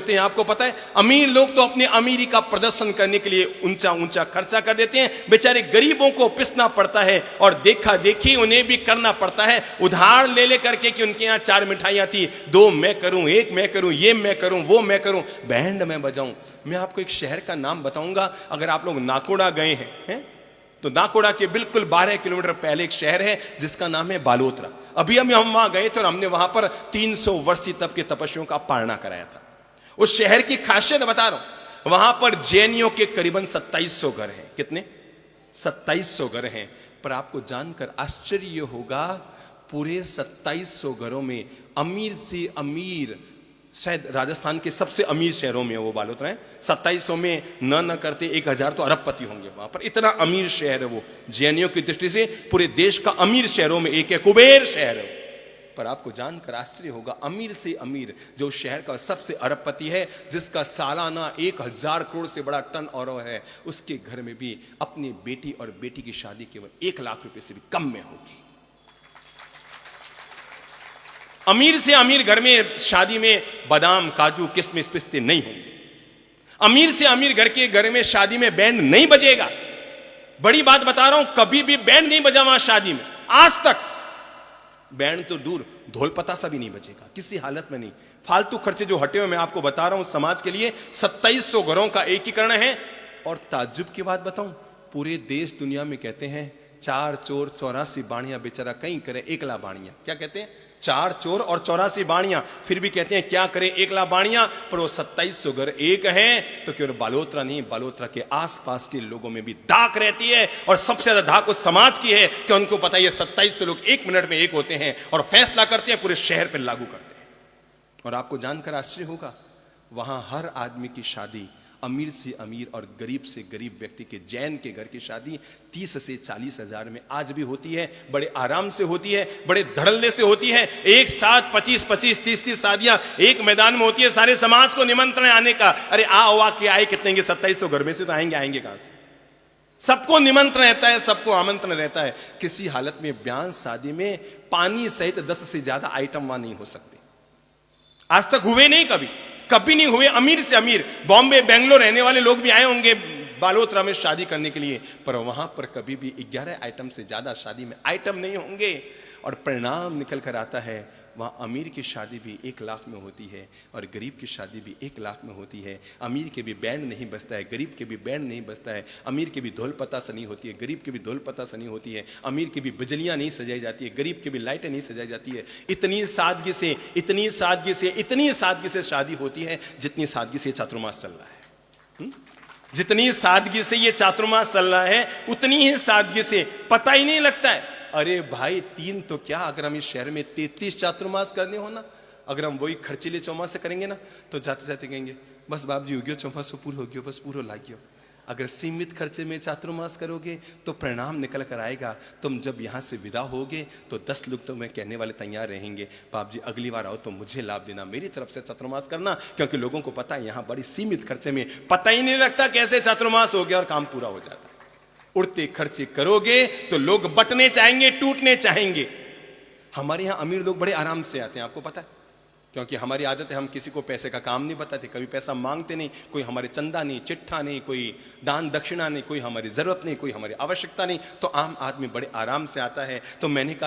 होते हैं आपको पता है? अमीर लोग तो अपने अमीरी का प्रदर्शन करने के लिए ऊंचा ऊंचा खर्चा कर देते हैं, बेचारे गरीबों को पिसना पड़ता है और देखा देखी उन्हें भी करना पड़ता है, उधार ले ले करके कि उनके यहाँ 4 मिठाइयाँ थी, 2 मैं करूं, 1 मैं करूं, ये मैं करूं, वो मैं करूं, बैंड मैं बजाऊं। मैं आपको एक शहर का नाम बताऊंगा, अगर आप लोग नाकोड़ा गए हैं तो नाकोड़ा के बिल्कुल 12 किलोमीटर पहले एक शहर है जिसका नाम है बालोतरा। अभी हम वहां गए थे और हमने वहां पर 300 वर्षीय तप के तपस्वियों का पारणा कराया था। उस शहर की खासियत बता रहा हूं, वहां पर जैनियों के करीबन 2700 घर हैं। कितने? 2700 घर हैं। पर आपको जानकर आश्चर्य होगा, पूरे 2700 घरों में अमीर से अमीर, शायद राजस्थान के सबसे अमीर शहरों में वो बालोतरा है, 2700 में न करते 1000 तो अरबपति होंगे वहां पर, इतना अमीर शहर है वो। जैनियों की दृष्टि से पूरे देश का अमीर शहरों में एक है, कुबेर शहर है। पर आपको जानकर आश्चर्य होगा, अमीर से अमीर जो शहर का सबसे अरबपति है, जिसका सालाना 1000 करोड़ से बड़ा टर्न ओवर है, उसके घर में भी अपनी बेटी और बेटी की शादी केवल 1 लाख रुपए से भी कम में होगी। अमीर से अमीर घर में शादी में बादाम, काजू, किशमिश, पिस्ते नहीं होंगे। अमीर से अमीर घर में शादी में बैंड नहीं बजेगा। बड़ी बात बता रहा हूं, कभी भी बैंड नहीं बजा वहां शादी में, आज तक। बैंड तो दूर, ढोल पतासा भी नहीं बजेगा, किसी हालत में नहीं। फालतू खर्चे जो हटे हुए मैं आपको बता रहा हूं समाज के लिए, 2700 घरों का एकीकरण है। और ताज्जुब की बात बताऊं, पूरे देश दुनिया में कहते हैं 4 चोर 84 बाणियां, बेचारा कहीं करे 1 बाणियां। क्या कहते हैं? 4 चोर और 84 बाणियां, फिर भी कहते हैं क्या करें 1 बाणियां। पर वो 2700 घर एक हैं तो केवल बालोतरा नहीं, बालोतरा के आसपास के लोगों में भी धाक रहती है। और सबसे ज्यादा धाक उस समाज की है कि उनको पता है ये 2700 लोग 1 मिनट में एक होते हैं और फैसला करते हैं, पूरे शहर पर लागू करते हैं। और आपको जानकर आश्चर्य होगा, वहां हर आदमी की शादी, अमीर से अमीर और गरीब से गरीब व्यक्ति के, जैन के घर की शादी 30 से 40 हजार में आज भी होती है। बड़े आराम से होती है, बड़े धड़ल्ले से होती है। एक साथ 25-25, 30-30 शादियां एक मैदान में होती है। सारे समाज को निमंत्रण आने का, अरे आ के आए कितने? 2700 घर में से तो आएंगे कहां से? सबको निमंत्रण रहता है, सबको आमंत्रण रहता है। किसी हालत में ब्याह शादी में पानी सहित 10 से ज्यादा आइटम वहां नहीं हो सकते। आज तक हुए नहीं, कभी नहीं हुए। अमीर से अमीर, बॉम्बे, बेंगलोर रहने वाले लोग भी आए होंगे बालोतरा में शादी करने के लिए, पर वहां पर कभी भी 11 आइटम से ज्यादा शादी में आइटम नहीं होंगे। और परिणाम निकल कर आता है, वहां अमीर की शादी भी 1 लाख में होती है और गरीब की शादी भी 1 लाख में होती है। अमीर के भी बैंड नहीं बजता है, गरीब के भी बैंड नहीं बजता है। अमीर के भी ढोल पतासा नहीं होती है, गरीब के भी ढोल पतासा नहीं होती है। अमीर की भी बिजलियां नहीं सजाई जाती है, गरीब की भी लाइटें नहीं सजाई जाती है। इतनी सादगी से, इतनी सादगी से, इतनी सादगी से शादी होती है जितनी सादगी से चातुर्मास चल रहा है। जितनी सादगी से ये चातुर्मास चल रहा है, उतनी ही सादगी से पता ही नहीं लगता है। अरे भाई 3 तो क्या, अगर हम इस शहर में 33 चातुर्मास करने हो ना, अगर हम वही खर्चीले चौमास से करेंगे ना, तो जाते जाते कहेंगे बस बाप जी हो गयो, चौमास पूरा हो गयो, बस पूरा लागियो। अगर सीमित खर्चे में चातुर्मास करोगे तो परिणाम निकल कर आएगा। तुम जब यहां से विदा होगे तो 10 लोग तो मैं कहने वाले तैयार रहेंगे, बाप जी अगली बार आओ तो मुझे लाभ देना, मेरी तरफ से चातुर्मास करना, क्योंकि लोगों को पता है यहां बड़ी सीमित खर्चे में पता ही नहीं लगता कैसे चातुर्मास हो गया और काम पूरा हो जाता। उड़ते खर्चे करोगे तो लोग बटने चाहेंगे, टूटने चाहेंगे। हमारे यहां अमीर लोग बड़े आराम से आते हैं, आपको पता है, क्योंकि हमारी आदत है हम किसी को पैसे का काम नहीं बताते, कभी पैसा मांगते नहीं, कोई हमारे चंदा नहीं, चिट्ठा नहीं, कोई दान दक्षिणा नहीं, कोई हमारी जरूरत नहीं, कोई हमारी आवश्यकता नहीं, तो आम आदमी बड़े आराम से आता है। तो मैंने कहा